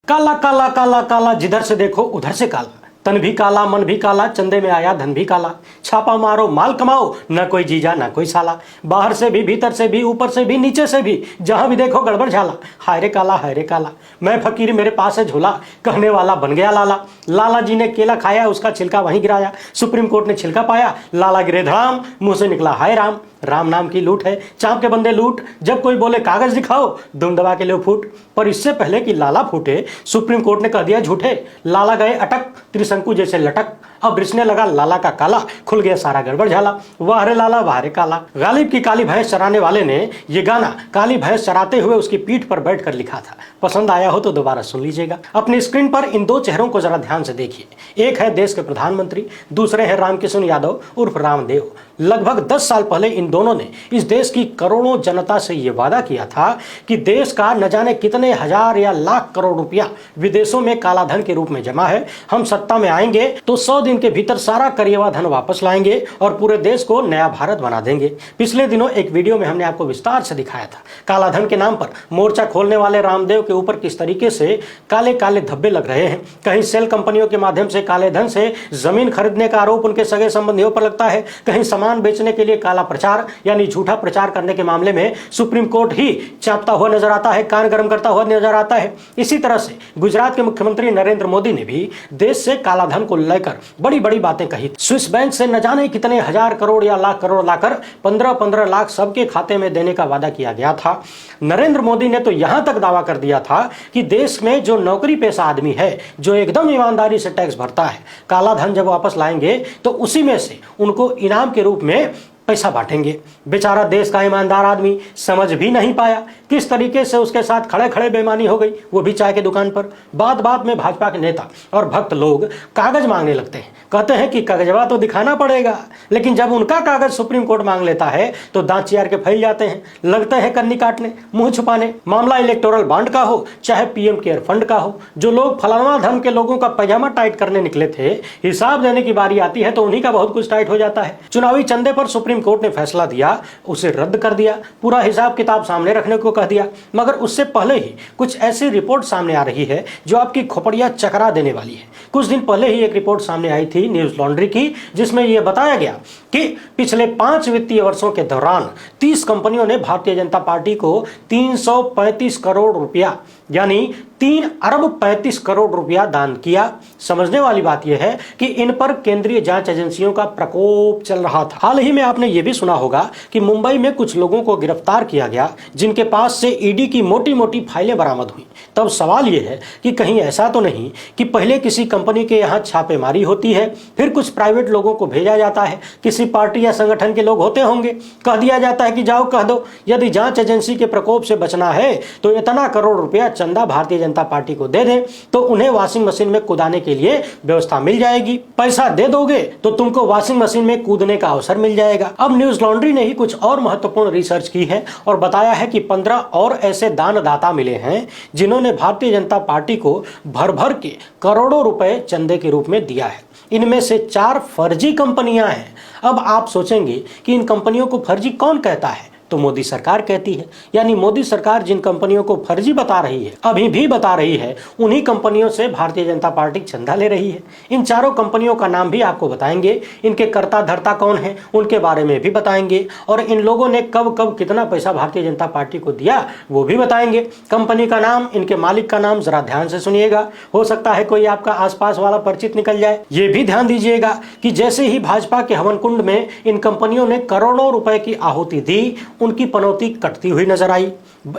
काला काला काला काला जिधर से देखो उधर से काला, तन भी काला मन भी काला, चंदे में आया धन भी काला। छापा मारो माल कमाओ, न कोई जीजा न कोई साला। बाहर से भी भीतर से भी ऊपर से भी नीचे से भी, जहां भी देखो गड़बड़ झाला। हाय रे काला हाय रे काला, मैं फकीर मेरे पास है झूला, कहने वाला बन गया लाला। लाला जी ने केला खाया, उसका छिलका वहीं गिराया। सुप्रीम कोर्ट ने छिलका पाया, लाला गिरे धड़ाम, मुंह से निकला हाय राम। राम नाम की लूट है, चाप के बंदे लूट। जब कोई बोले कागज दिखाओ, दुम दबा के लो फूट। पर इससे पहले कि लाला फूटे, सुप्रीम कोर्ट ने कह दिया झूठे। लाला गए अटक, त्रिशंकु जैसे लटक। अब रिसने लगा लाला का काला, खुल गया सारा गड़बड़ झाला। वाह रे लाला वाह रे काला। गालिब की काली भैंस चराने वाले ने ये गाना काली भैंस चराते हुए उसकी पीठ पर बैठकर लिखा था। पसंद आया हो तो दोबारा सुन लीजिएगा। अपनी स्क्रीन पर इन दो चेहरों को जरा ध्यान से देखिए। एक है देश के प्रधानमंत्री, दूसरे हैं रामकिशन यादव उर्फ रामदेव। लगभग 10 साल पहले इन दोनों ने इस देश की करोड़ों जनता से यह वादा किया था कि देश का न जाने कितने हजार या लाख करोड़ रुपया विदेशों में काला धन के रूप में जमा है। हम सत्ता में आएंगे तो 100 दिन के भीतर सारा करिएवा धन वापस लाएंगे और पूरे देश को नया भारत बना देंगे। पिछले दिनों एक वीडियो में हमने आपको विस्तार से दिखाया था काला धन के नाम पर मोर्चा खोलने वाले रामदेव के ऊपर किस तरीके से काले काले धब्बे लग रहे हैं। कहीं सेल कंपनियों के माध्यम से काले धन से जमीन खरीदने का आरोप उनके सगे संबंधियों पर लगता है। कहीं सामान बेचने के लिए काला प्रचार यानी झूठा प्रचार करने के मामले में सुप्रीम कोर्ट ही चापता हुआ नजर आता है, कान गर्म करता हुआ नजर आता है। इसी तरह से गुजरात के मुख्यमंत्री नरेंद्र मोदी ने भी देश से काला धन को लेकर बड़ी बड़ी बातें कही। स्विस बैंक से न जाने कितने हजार करोड़ या लाख करोड़ लाकर 15-15 लाख सबके खाते में देने का वादा किया गया था। नरेंद्र मोदी ने तो यहां तक दावा कर दिया था कि देश में जो नौकरी पेशा आदमी है, जो एकदम ईमानदारी से टैक्स भरता है, काला धन जब वापस लाएंगे तो उसी में से उनको इनाम के रूप में पैसा बांटेंगे। बेचारा देश का ईमानदार आदमी समझ भी नहीं पाया किस तरीके से उसके साथ खड़े खड़े बेईमानी हो गई, वो भी चाय की दुकान पर। बात बात में भाजपा के नेता और भक्त लोग कागज मांगने लगते हैं, कहते हैं कि कागजवा तो दिखाना पड़ेगा। लेकिन जब उनका कागज सुप्रीम कोर्ट मांग लेता है तो दांत चियार के फैल जाते हैं, लगते हैं कन्नी काटने, मुंह छुपाने। मामला इलेक्टोरल बॉन्ड का हो चाहे पीएम केयर फंड का हो, जो लोग फलाना धर्म के लोगों का पैजामा टाइट करने निकले थे, हिसाब देने की बारी आती है तो उन्हीं का बहुत कुछ टाइट हो जाता है। चुनावी चंदे पर सुप्रीम कोर्ट ने फैसला दिया, उसे रद्द कर दिया, पूरा हिसाब किताब सामने रखने को कह दिया। मगर उससे पहले ही कुछ ऐसी रिपोर्ट सामने आ रही है जो आपकी खोपड़ियां चकरा देने वाली है। कुछ दिन पहले ही एक रिपोर्ट सामने आई थी न्यूज लॉन्ड्री की, जिसमें यह बताया गया कि पिछले 5 वित्तीय वर्षों के दौरान 30 कंपनियों ने भारतीय जनता पार्टी को 335 करोड़ रुपया यानी 3 अरब 35 करोड़ रुपया दान किया। समझने वाली बात यह है कि इन पर केंद्रीय जांच एजेंसियों का प्रकोप चल रहा था। हाल ही में आपने यह भी सुना होगा कि मुंबई में कुछ लोगों को गिरफ्तार किया गया जिनके पास से ईडी की मोटी मोटी फाइलें बरामद हुई। तब सवाल यह है कि कहीं ऐसा तो नहीं कि पहले किसी कंपनी के यहाँ छापेमारी होती है, फिर कुछ प्राइवेट लोगों को भेजा जाता है, किसी पार्टी या संगठन के लोग होते होंगे, कह दिया जाता है कि जाओ कह दो यदि जांच एजेंसी के प्रकोप से बचना है तो इतना करोड़ रुपया चंदा भारतीय जनता पार्टी को दे दें तो उन्हें वॉशिंग मशीन में कूदाने के लिए व्यवस्था मिल जाएगी। पैसा दे दोगे तो तुमको वॉशिंग मशीन में कूदने का अवसर मिल जाएगा। अब न्यूज लॉन्ड्री ने ही कुछ और महत्वपूर्ण रिसर्च की है और बताया है कि 15 और ऐसे दानदाता मिले हैं जिन्होंने भारतीय जनता पार्टी को भर भर के करोड़ों रुपए चंदे के रूप में दिया है। इनमें से 4 फर्जी कंपनियां हैं। अब आप सोचेंगे कि इन कंपनियों को फर्जी कौन कहता है, तो मोदी सरकार कहती है। यानी मोदी सरकार जिन कंपनियों को फर्जी बता रही है, अभी भी बता रही है, उन्हीं कंपनियों से भारतीय जनता पार्टी चंदा ले रही है। इन चारों कंपनियों का नाम भी आपको बताएंगे, इनके कर्ता धर्ता कौन है उनके बारे में भी बताएंगे, और इन लोगों ने कब कब कितना पैसा भारतीय जनता पार्टी को दिया वो भी बताएंगे। कंपनी का नाम, इनके मालिक का नाम जरा ध्यान से सुनिएगा, हो सकता है कोई आपका आसपास वाला परिचित निकल जाए। ये भी ध्यान दीजिएगा कि जैसे ही भाजपा के हवन कुंड में इन कंपनियों ने करोड़ों रुपए की आहुति दी, उनकी पनौती कटती हुई नजर आई।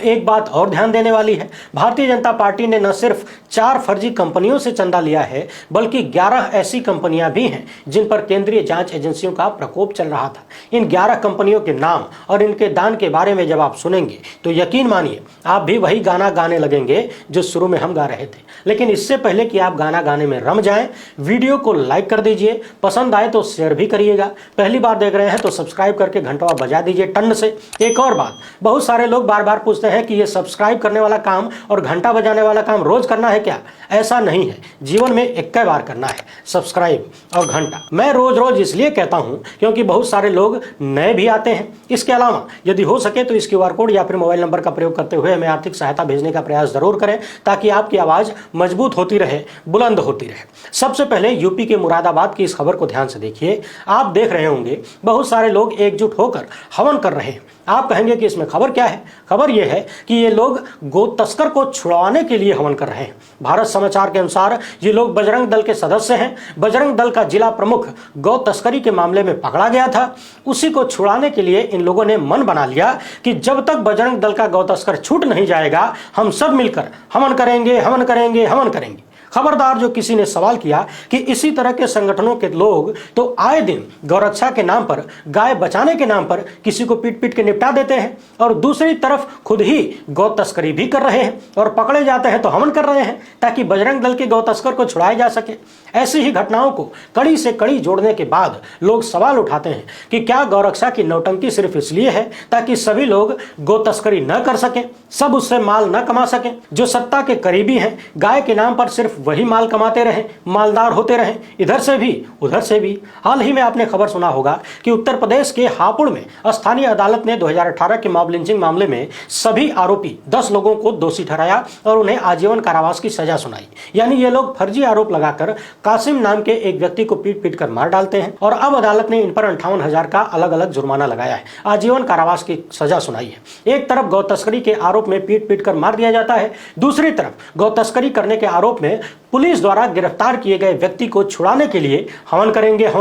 एक बात और ध्यान देने वाली है, भारतीय जनता पार्टी ने न सिर्फ 4 फर्जी कंपनियों से चंदा लिया है बल्कि 11 ऐसी कंपनियां भी हैं जिन पर केंद्रीय जांच एजेंसियों का प्रकोप चल रहा था। इन 11 कंपनियों के नाम और इनके दान के बारे में जब आप सुनेंगे तो यकीन मानिए आप भी वही गाना गाने लगेंगे जो शुरू में हम गा रहे थे। लेकिन इससे पहले कि आप गाना गाने में रम जाएं, वीडियो को लाइक कर दीजिए, पसंद आए तो शेयर भी करिएगा, पहली बार देख रहे हैं तो सब्सक्राइब करके घंटा बजा दीजिए टन से। एक और बात, बहुत सारे लोग बार बार पूछते हैं कि ये सब्सक्राइब करने वाला काम और घंटा बजाने वाला काम रोज करना है क्या? ऐसा नहीं है। जीवन में एक बार करना है सब्सक्राइब और घंटा। मैं रोज रोज इसलिए कहता हूं क्योंकि बहुत सारे लोग नए भी आते हैं। इसके अलावा यदि हो सके तो इस QR कोड या फिर मोबाइल नंबर का प्रयोग करते हुए हमें आर्थिक सहायता भेजने का प्रयास जरूर करें, ताकि आपकी आवाज मजबूत होती रहे, बुलंद होती रहे। सबसे पहले यूपी के मुरादाबाद की इस खबर को ध्यान से देखिए। आप देख रहे होंगे बहुत सारे लोग एकजुट होकर हवन कर रहे हैं। आप कहेंगे कि इसमें खबर क्या है? खबर यह है कि ये लोग गो तस्कर को छुड़वाने के लिए हवन कर रहे हैं। भारत समाचार के अनुसार ये लोग बजरंग दल के सदस्य हैं। बजरंग दल का जिला प्रमुख गौ तस्करी के मामले में पकड़ा गया था। उसी को छुड़ाने के लिए इन लोगों ने मन बना लिया कि जब तक बजरंग दल का गौ तस्कर छूट नहीं जाएगा, हम सब मिलकर हवन करेंगे, हवन करेंगे, हवन करेंगे। खबरदार जो किसी ने सवाल किया कि इसी तरह के संगठनों के लोग तो आए दिन गौरक्षा के नाम पर, गाय बचाने के नाम पर किसी को पीट पीट के निपटा देते हैं और दूसरी तरफ खुद ही गौ तस्करी भी कर रहे हैं और पकड़े जाते हैं तो हवन कर रहे हैं ताकि बजरंग दल के गौ तस्कर को छुड़ाया जा सके। ऐसी ही घटनाओं को कड़ी से कड़ी जोड़ने के बाद लोग सवाल उठाते हैं कि क्या गौरक्षा की नौटंकी सिर्फ इसलिए है ताकि सभी लोग गौ तस्करी न कर सकें, सब उससे माल न कमा सकें? जो सत्ता के करीबी हैं, गाय के नाम पर सिर्फ वही माल कमाते रहें, मालदार होते रहें, इधर से भी उधर से भी। हाल ही में आपने खबर सुना होगा कि उत्तर प्रदेश के हापुड़ में स्थानीय अदालत ने 2018 के मॉब लिंचिंग मामले में सभी आरोपी 10 लोगों को दोषी ठहराया और उन्हें आजीवन कारावास की सजा सुनाई। यानी ये लोग फर्जी आरोप लगाकर कासिम नाम के एक व्यक्ति को पीट पीट कर मार डालते हैं और अब अदालत ने इन पर 58,000 का अलग अलग जुर्माना लगाया है, आजीवन कारावास की सजा सुनाई है। एक तरफ गौ तस्करी के आरोप में पीट पीट कर मार दिया जाता है, दूसरी तरफ गौ तस्करी करने के आरोप में पुलिस द्वारा गिरफ्तार किए गए व्यक्ति को छुड़ाने के लिए हवन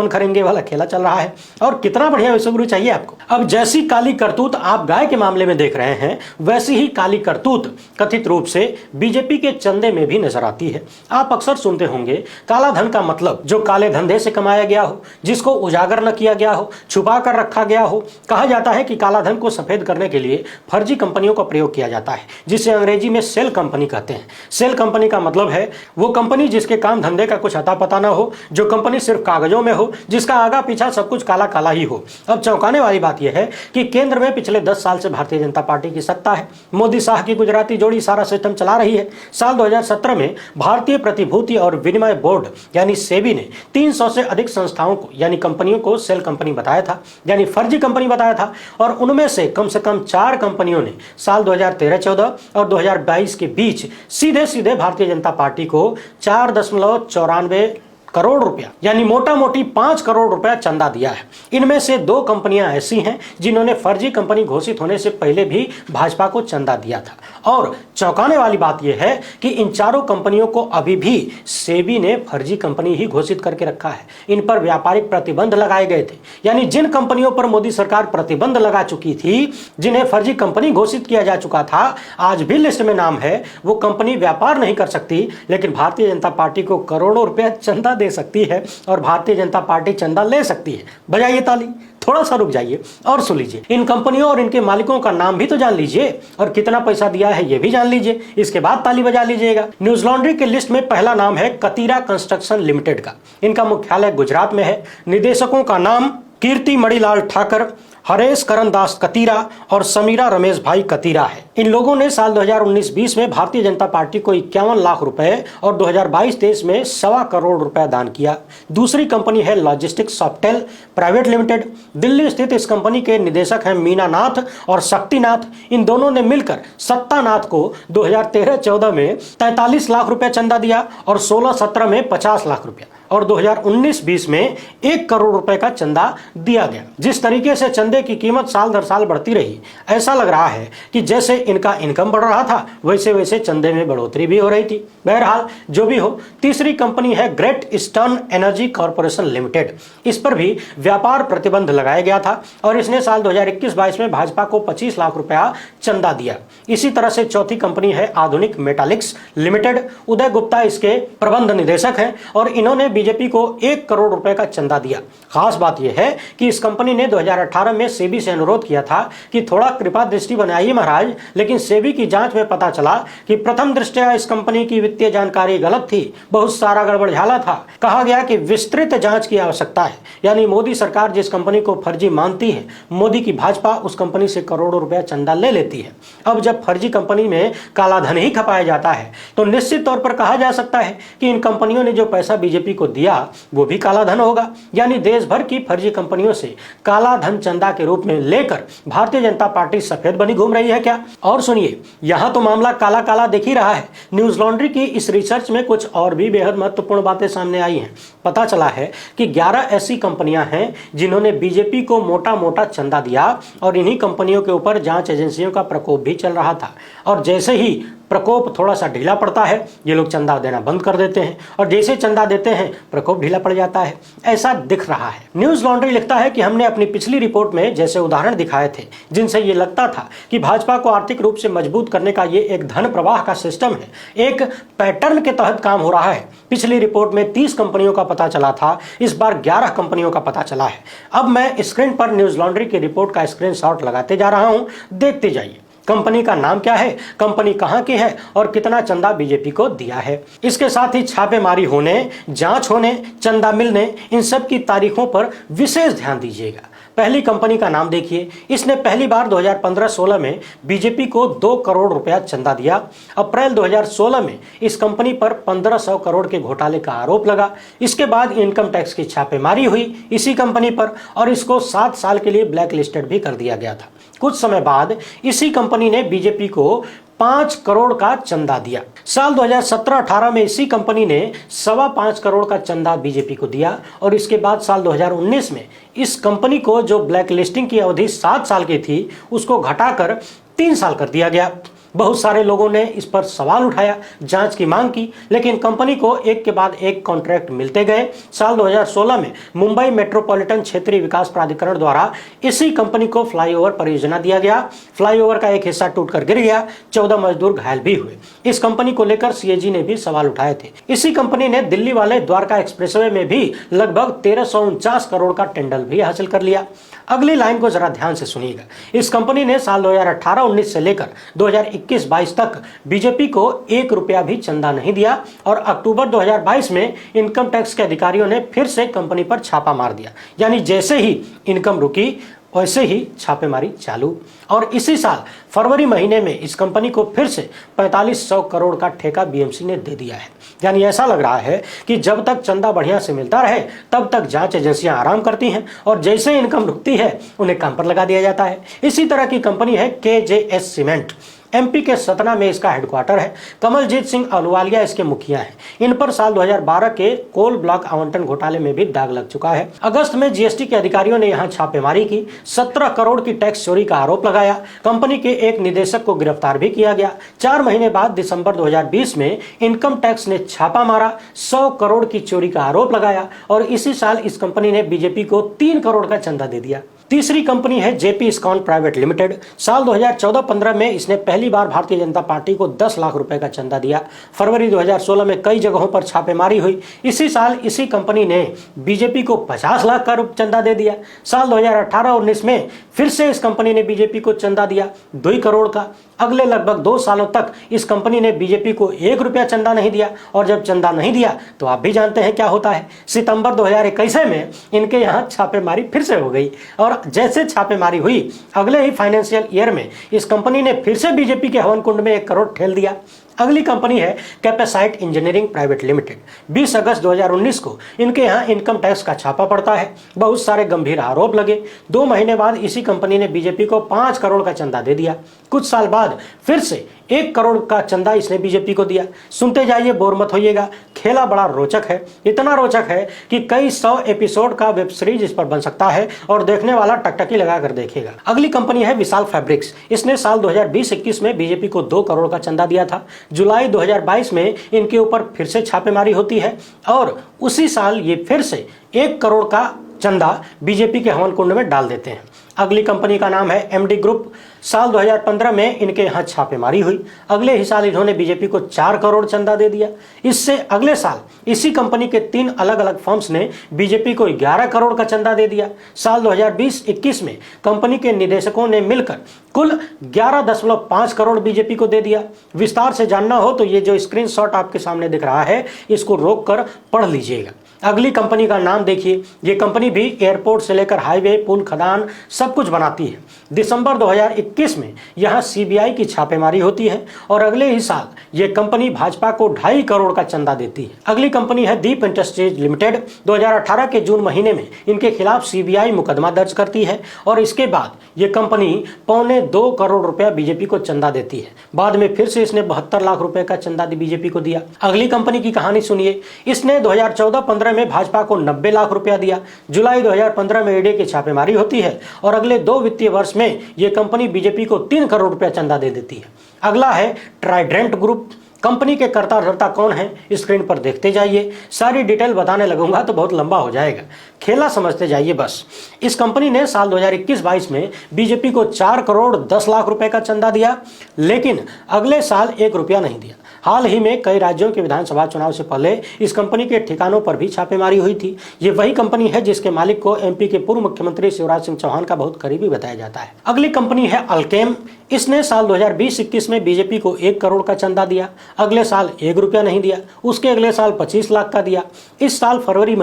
करेंगे वाला खेला चल रहा है। और कितना बढ़िया विश्वगुरु चाहिए आपको। अब जैसी काली करतूत आप गाय के मामले में देख रहे हैं, वैसी ही काली करतूत कथित रूप से बीजेपी के चंदे में भी नजर आती है। आप अक्सर सुनते होंगे काला धन का मतलब जो काले धंधे से कमाया गया हो, जिसको उजागर न किया गया हो, छुपा कर रखा गया हो। कहा जाता है कि काला धन को सफेद करने के लिए फर्जी कंपनियों का प्रयोग किया जाता है, जिसे अंग्रेजी में सेल कंपनी कहते हैं। सेल कंपनी का मतलब है वो कंपनी जिसके काम धंधे का कुछ अता पता ना हो, जो कंपनी सिर्फ कागजों में हो, जिसका आगा पीछा सब कुछ काला काला ही हो। अब चौंकाने वाली बात यह है कि केंद्र में पिछले 10 साल से भारतीय जनता पार्टी की सत्ता है। मोदी शाह की गुजराती जोड़ी सारा सिस्टम चला रही है। साल 2017 में भारतीय प्रतिभूति और विनिमय बोर्ड यानी सेबी ने 300 से अधिक संस्थाओं को यानी कंपनियों को सेल कंपनी बताया था, यानी फर्जी कंपनी बताया था। और उनमें से कम 4 कंपनियों ने साल 2013-14 और 2022 के बीच सीधे सीधे भारतीय जनता पार्टी को 4.94 करोड़ रुपया यानी मोटा मोटी 5 करोड़ रुपया चंदा दिया है। इनमें से 2 कंपनियां ऐसी हैं जिन्होंने फर्जी कंपनी घोषित होने से पहले भी भाजपा को चंदा दिया था। और चौंकाने वाली बात यह है कि इन चारों कंपनियों को अभी भी सेबी ने फर्जी कंपनी ही घोषित करके रखा है। इन पर व्यापारिक प्रतिबंध लगाए गए थे, यानी जिन कंपनियों पर मोदी सरकार प्रतिबंध लगा चुकी थी, जिन्हें फर्जी कंपनी घोषित किया जा चुका था, आज भी लिस्ट में नाम है। वो कंपनी व्यापार नहीं कर सकती, लेकिन भारतीय जनता पार्टी को करोड़ों रुपया चंदा दे सकती है और भारतीय जनता पार्टी चंदा ले सकती है। बजाइए ताली, थोड़ा सा रुक जाइए और सुन लीजिए। इन कंपनियों और इनके मालिकों का नाम भी तो जान लीजिए और कितना पैसा दिया है ये भी जान लीजिए, इसके बाद ताली बजा लीजिएगा। न्यूज लॉन्ड्री के लिस्ट में पहला नाम है कतीरा कंस्ट्रक्शन लिमिटेड का। इनका मुख्यालय गुजरात में है। निदेशकों का नाम कीर्ति मणिलाल ठाकर, हरेश करण दास कतीरा और समीरा रमेश भाई कतीरा है। इन लोगों ने साल 2019-20 में भारतीय जनता पार्टी को 51 लाख रुपए और 2022-23 में 1.25 करोड़ रुपया दान किया। दूसरी कंपनी है लॉजिस्टिक्स सॉफ्टेल प्राइवेट लिमिटेड। दिल्ली स्थित इस कंपनी के निदेशक हैं मीना नाथ और शक्तिनाथ। इन दोनों ने मिलकर सत्तानाथ को 2013-14 में 43 लाख रुपया चंदा दिया और 16-17 में 50 लाख रुपया और 2019-20 में 1 करोड़ रुपए का चंदा दिया गया। जिस तरीके से चंदे की कीमत साल दर साल बढ़ती रही, ऐसा लग रहा है कि जैसे इनका इनकम बढ़ रहा था, वैसे वैसे चंदे में बढ़ोतरी भी हो रही थी। बहरहाल जो भी हो, तीसरी कंपनी है great eastern energy corporation limited. इस पर भी व्यापार प्रतिबंध लगाया गया था और इसने साल 2021-22 में भाजपा को 25 लाख रुपया चंदा दिया। इसी तरह से चौथी कंपनी है आधुनिक मेटालिक्स लिमिटेड। उदय गुप्ता इसके प्रबंध निदेशक हैं और इन्होंने बीजेपी को 1 करोड़ रुपए का चंदा दिया। खास बात यह है कि इस कंपनी ने 2018 में सेबी से अनुरोध किया था कि थोड़ा कृपा दृष्टि बनाइए महाराज, लेकिन सेबी की जांच में पता चला कि प्रथम दृष्टया इस कंपनी की वित्तीय जानकारी गलत थी, बहुत सारा गड़बड़झाला था। कहा गया कि विस्तृत जांच की आवश्यकता है। यानी मोदी सरकार जिस कंपनी को फर्जी मानती है, मोदी की भाजपा उस कंपनी से करोड़ों रुपया चंदा ले लेती है। अब जब फर्जी कंपनी में काला धन ही खपाया जाता है तो निश्चित तौर पर कहा जा सकता है कि इन कंपनियों ने जो पैसा बीजेपी को दिया वो भी काला धन होगा। यानी देश भर की फर्जी कंपनियों से काला धन चंदा के रूप में लेकर भारतीय जनता पार्टी सफेद बनी घूम रही है क्या? और सुनिए, यहां तो मामला काला काला दिख ही रहा है। न्यूज लॉन्ड्री की इस रिसर्च में कुछ और भी बेहद महत्वपूर्ण बातें सामने आई हैं। पता चला है कि 11 ऐसी कंपनियां हैं जिन्होंने बीजेपी को मोटा मोटा चंदा दिया और इन्हीं कंपनियों के ऊपर जांच एजेंसियों का प्रकोप भी चल रहा था। और जैसे ही प्रकोप थोड़ा सा ढीला पड़ता है, ये लोग चंदा देना बंद कर देते हैं और जैसे चंदा देते हैं प्रकोप ढीला पड़ जाता है। ऐसा दिख रहा है। न्यूज लॉन्ड्री लिखता है कि हमने अपनी पिछली रिपोर्ट में जैसे उदाहरण दिखाए थे जिनसे ये लगता था कि भाजपा को आर्थिक रूप से मजबूत करने का ये एक धन प्रवाह का सिस्टम है, एक पैटर्न के तहत काम हो रहा है। पिछली रिपोर्ट में 30 कंपनियों का पता चला था, इस बार 11 कंपनियों का पता चला है। अब मैं स्क्रीन पर न्यूज लॉन्ड्री की रिपोर्ट का स्क्रीनशॉट लगाते जा रहा हूं, देखते जाइए। कंपनी का नाम क्या है, कंपनी कहां की है और कितना चंदा बीजेपी को दिया है। इसके साथ ही छापेमारी होने, जांच होने, चंदा मिलने, इन सब की तारीखों पर विशेष ध्यान दीजिएगा। पहली कंपनी का नाम देखिए। इसने पहली बार 2015-16 में बीजेपी को 2 करोड़ रुपया चंदा दिया। अप्रैल 2016 में इस कंपनी पर 1500 करोड़ के घोटाले का आरोप लगा। इसके बाद इनकम टैक्स की छापेमारी हुई इसी कंपनी पर और इसको 7 साल के लिए ब्लैक लिस्टेड भी कर दिया गया था। कुछ समय बाद इसी कंपनी ने बीजेपी को 5 करोड़ का चंदा दिया। साल 2017-18 में इसी कंपनी ने 5.25 करोड़ का चंदा बीजेपी को दिया और इसके बाद साल 2019 में इस कंपनी को जो ब्लैक लिस्टिंग की अवधि 7 साल की थी उसको घटाकर 3 साल कर दिया गया। बहुत सारे लोगों ने इस पर सवाल उठाया, जांच की मांग की, लेकिन कंपनी को एक के बाद एक कॉन्ट्रैक्ट मिलते गए। साल 2016 में मुंबई मेट्रोपॉलिटन क्षेत्रीय विकास प्राधिकरण द्वारा इसी कंपनी को फ्लाईओवर परियोजना दिया गया। फ्लाईओवर का एक हिस्सा टूटकर गिर गया, 14 मजदूर घायल भी हुए। इस कंपनी को लेकर सीएजी ने भी सवाल उठाए थे। इसी कंपनी ने दिल्ली वाले द्वारका एक्सप्रेसवे में भी लगभग 1349 करोड़ का टेंडर भी हासिल कर लिया। अगली लाइन को जरा ध्यान से सुनिएगा। इस कंपनी ने साल 2018-19 से लेकर 2021-22 तक बीजेपी को 1 रुपया भी चंदा नहीं दिया और अक्टूबर 2022 में इनकम टैक्स के अधिकारियों ने फिर से कंपनी पर छापा मार दिया। यानी जैसे ही इनकम रुकी वैसे ही छापेमारी चालू। और इसी साल फरवरी महीने में इस कंपनी को फिर से 4500 करोड़ का ठेका बीएमसी ने दे दिया है। यानी ऐसा लग रहा है कि जब तक चंदा बढ़िया से मिलता रहे तब तक जांच एजेंसियां आराम करती हैं और जैसे इनकम रुकती है उन्हें काम पर लगा दिया जाता है। इसी तरह की कंपनी है केजेएस सीमेंट। एमपी के सतना में इसका हेडक्वार्टर है। कमलजीत सिंह अहलुवालिया इसके मुखिया हैं। इन पर साल 2012 के कोल ब्लॉक आवंटन घोटाले में भी दाग लग चुका है। अगस्त में जीएसटी के अधिकारियों ने यहां छापेमारी की, 17 करोड़ की टैक्स चोरी का आरोप लगाया। कंपनी के एक निदेशक को गिरफ्तार भी किया गया। 4 महीने बाद दिसंबर 2020 में इनकम टैक्स ने छापा मारा, 100 करोड़ की चोरी का आरोप लगाया और इसी साल इस कंपनी ने बीजेपी को 3 करोड़ का चंदा दे दिया। तीसरी कंपनी है जेपी इस्कॉन प्राइवेट लिमिटेड। साल 2014-15 में इसने पहली बार भारतीय जनता पार्टी को 10 लाख रुपए का चंदा दिया। फरवरी 2016 में कई जगहों पर छापेमारी हुई। इसी साल इसी कंपनी ने बीजेपी को 50 लाख का चंदा दे दिया। साल 2018-19 में फिर से इस कंपनी ने बीजेपी को चंदा दिया 2 करोड़ का। अगले लगभग 2 सालों तक इस कंपनी ने बीजेपी को 1 रुपया चंदा नहीं दिया और जब चंदा नहीं दिया तो आप भी जानते हैं क्या होता है। सितंबर 2021 में इनके यहाँ छापेमारी फिर से हो गई और जैसे छापेमारी हुई अगले ही फाइनेंशियल ईयर में इस कंपनी ने फिर से बीजेपी के हवन कुंड में 1 करोड़ ठेल दिया। अगली कंपनी है कैपेसाइट इंजीनियरिंग प्राइवेट लिमिटेड। 20 अगस्त 2019 को इनके यहाँ इनकम टैक्स का छापा पड़ता है। बहुत सारे गंभीर आरोप लगे। 2 महीने बाद इसी कंपनी ने बीजेपी को 5 करोड़ का चंदा दे दिया। कुछ साल बाद फिर से 1 करोड़ का चंदा इसने बीजेपी को दिया। सुनते जाइए, बोर मत होइएगा। खेला बड़ा रोचक है, इतना रोचक है कि कई 100 एपिसोड का वेब सीरीज इस पर बन सकता है और देखने वाला टकटकी लगा कर देखेगा। अगली कंपनी है विशाल फैब्रिक्स। इसने साल 2020-21 में बीजेपी को 2 करोड़ का चंदा दिया था। जुलाई 2022 में इनके ऊपर फिर से छापेमारी होती है और उसी साल ये फिर से 1 करोड़ का चंदा बीजेपी के हवन कुंड में डाल देते हैं। अगली कंपनी का नाम है एमडी ग्रुप। साल 2015 में इनके यहाँ छापेमारी हुई। अगले ही साल इन्होंने बीजेपी को 4 करोड़ चंदा दे दिया। इससे अगले साल इसी कंपनी के 3 अलग अलग फर्म्स ने बीजेपी को 11 करोड़ का चंदा दे दिया। साल 2020-21 में कंपनी के निदेशकों ने मिलकर कुल 11.5 करोड़ बीजेपी को दे दिया। विस्तार से जानना हो तो ये जो स्क्रीनशॉट आपके सामने दिख रहा है इसको रोककर पढ़ लीजिएगा। अगली कंपनी का नाम देखिए। ये कंपनी भी एयरपोर्ट से लेकर हाईवे, पुल, खदान सब कुछ बनाती है। दिसंबर 2021 में यहाँ सीबीआई की छापेमारी होती है और अगले ही साल ये कंपनी भाजपा को 2.5 करोड़ का चंदा देती है। अगली कंपनी है दीप इंडस्ट्रीज लिमिटेड। 2018 के जून महीने में इनके खिलाफ सीबीआई मुकदमा दर्ज करती है और इसके बाद ये कंपनी 1.25 करोड़ रुपया बीजेपी को चंदा देती है। बाद में फिर से इसने 72 लाख रुपए का चंदा बीजेपी को दिया। अगली कंपनी की कहानी सुनिए। इसने 2014-15 में भाजपा को 90 लाख रुपया दिया। जुलाई 2015 में ईडी की छापेमारी होती है और अगले 2 वित्तीय वर्ष में यह कंपनी बीजेपी को 3 करोड़ रुपया चंदा दे देती है। अगला है ट्राइडेंट ग्रुप। कंपनी के कर्ता धर्ता कौन है स्क्रीन पर देखते जाइए। सारी डिटेल बताने लगूंगा तो बहुत लंबा हो जाएगा, खेला समझते जाइए बस। इस कंपनी ने साल 2021-22 में बीजेपी को 4 करोड़ 10 लाख रुपए का चंदा दिया, लेकिन अगले साल 1 रुपया नहीं दिया। हाल ही में कई राज्यों के विधानसभा चुनाव से पहले इस कंपनी के ठिकानों पर भी छापेमारी हुई थी। ये वही कंपनी है जिसके मालिक को एमपी के पूर्व मुख्यमंत्री शिवराज सिंह चौहान का बहुत करीबी बताया जाता है। अगली कंपनी है अल्केम। इसने साल 2020-21 में बीजेपी को 1 करोड़ का चंदा दिया। अगले साल 1 रुपया नहीं दिया। उसके अगले साल 25 लाख का दिया। इसी साल फरवरी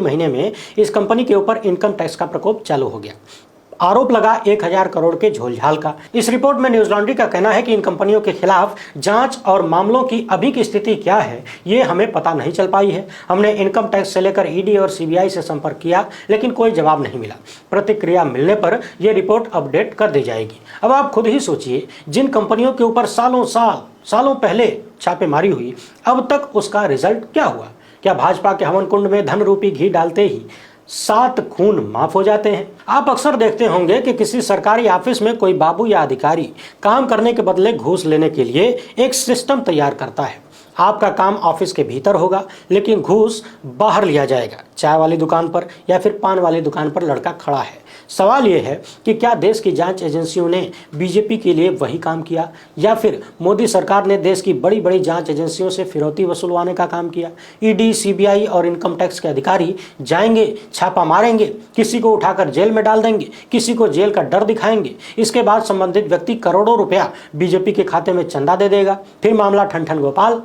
महीने में इस कंपनी के ऊपर इनकम टैक्स का प्रकोप चालू हो गया। आरोप लगा 1000 करोड़ के झोलझाल का। इस रिपोर्ट में न्यूज लॉन्ड्री का कहना है कि इन कंपनियों के खिलाफ जांच और मामलों की अभी की स्थिति क्या है ये हमें पता नहीं चल पाई है। हमने इनकम टैक्स से लेकर ईडी और सीबीआई से संपर्क किया लेकिन कोई जवाब नहीं मिला। प्रतिक्रिया मिलने पर यह रिपोर्ट अपडेट कर दी जाएगी। अब आप खुद ही सोचिए, जिन कंपनियों के ऊपर सालों पहले छापेमारी हुई, अब तक उसका रिजल्ट क्या हुआ? क्या भाजपा के हवन कुंड में धन रूपी घी डालते ही 7 खून माफ हो जाते हैं? आप अक्सर देखते होंगे कि किसी सरकारी ऑफिस में कोई बाबू या अधिकारी काम करने के बदले घूस लेने के लिए एक सिस्टम तैयार करता है। आपका काम ऑफिस के भीतर होगा लेकिन घूस बाहर लिया जाएगा। चाय वाली दुकान पर या फिर पान वाली दुकान पर लड़का खड़ा है। सवाल यह है कि क्या देश की जांच एजेंसियों ने बीजेपी के लिए वही काम किया या फिर मोदी सरकार ने देश की बड़ी बड़ी जांच एजेंसियों से फिरौती वसूलवाने का काम किया? ईडी, सीबीआई और इनकम टैक्स के अधिकारी जाएंगे, छापा मारेंगे, किसी को उठाकर जेल में डाल देंगे, किसी को जेल का डर दिखाएंगे। इसके बाद संबंधित व्यक्ति करोड़ों रुपया बीजेपी के खाते में चंदा दे देगा। फिर मामला ठन गोपाल।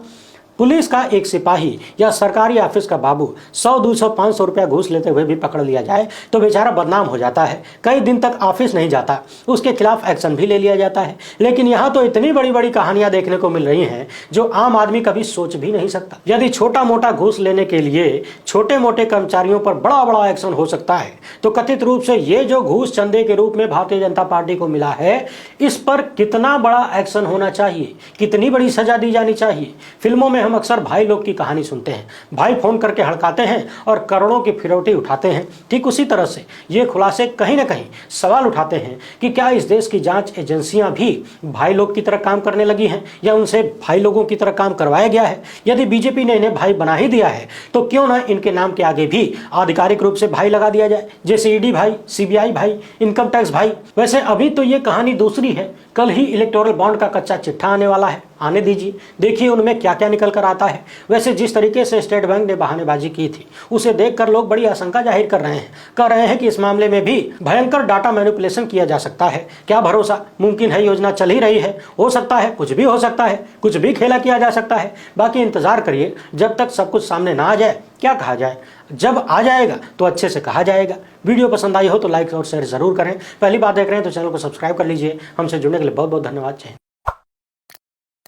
पुलिस का एक सिपाही या सरकारी ऑफिस का बाबू 100, 200, 500 रुपया घूस लेते हुए भी पकड़ लिया जाए तो बेचारा बदनाम हो जाता है। कई दिन तक ऑफिस नहीं जाता, उसके खिलाफ एक्शन भी ले लिया जाता है। लेकिन यहाँ तो इतनी बड़ी बड़ी कहानियां देखने को मिल रही हैं जो आम आदमी कभी सोच भी नहीं सकता। यदि छोटा मोटा घूस लेने के लिए छोटे मोटे कर्मचारियों पर बड़ा बड़ा एक्शन हो सकता है तो कथित रूप से ये जो घूस चंदे के रूप में भारतीय जनता पार्टी को मिला है, इस पर कितना बड़ा एक्शन होना चाहिए, कितनी बड़ी सजा दी जानी चाहिए। फिल्मों में हम अक्सर भाई लोग की कहानी सुनते हैं। भाई फोन करके हड़काते हैं और करोड़ों की फिरौती उठाते हैं। ठीक उसी तरह से ये खुलासे कहीं ना कहीं सवाल उठाते हैं कि क्या इस देश की जांच एजेंसियां भी भाई लोग की तरह काम करने लगी हैं या उनसे भाई लोगों की तरह काम करवाया गया है? यदि बीजेपी ने इन्हें भाई बना ही दिया है तो क्यों ना इनके नाम के आगे भी आधिकारिक रूप से भाई लगा दिया जाए, जैसे ईडी भाई, सीबीआई भाई, इनकम टैक्स भाई। वैसे अभी तो ये कहानी दूसरी है। कल ही इलेक्टोरल बॉन्ड का कच्चा चिट्ठा आने वाला है, आने दीजिए, देखिए उनमें क्या क्या निकल कर आता है। वैसे जिस तरीके से स्टेट बैंक ने बहानेबाजी की थी उसे देखकर लोग बड़ी आशंका जाहिर कर रहे हैं कि इस मामले में भी भयंकर डाटा मैनिपुलेशन किया जा सकता है। क्या भरोसा, मुमकिन है, योजना चल ही रही है, हो सकता है, कुछ भी हो सकता है, कुछ भी खेला किया जा सकता है। बाकी इंतजार करिए जब तक सब कुछ सामने ना आ जाए। क्या कहा जाए, जब आ जाएगा तो अच्छे से कहा जाएगा। वीडियो पसंद आई हो तो लाइक और शेयर जरूर करें। पहली बार देख रहे हैं तो चैनल को सब्सक्राइब कर लीजिए। हमसे जुड़ने के लिए बहुत बहुत धन्यवाद।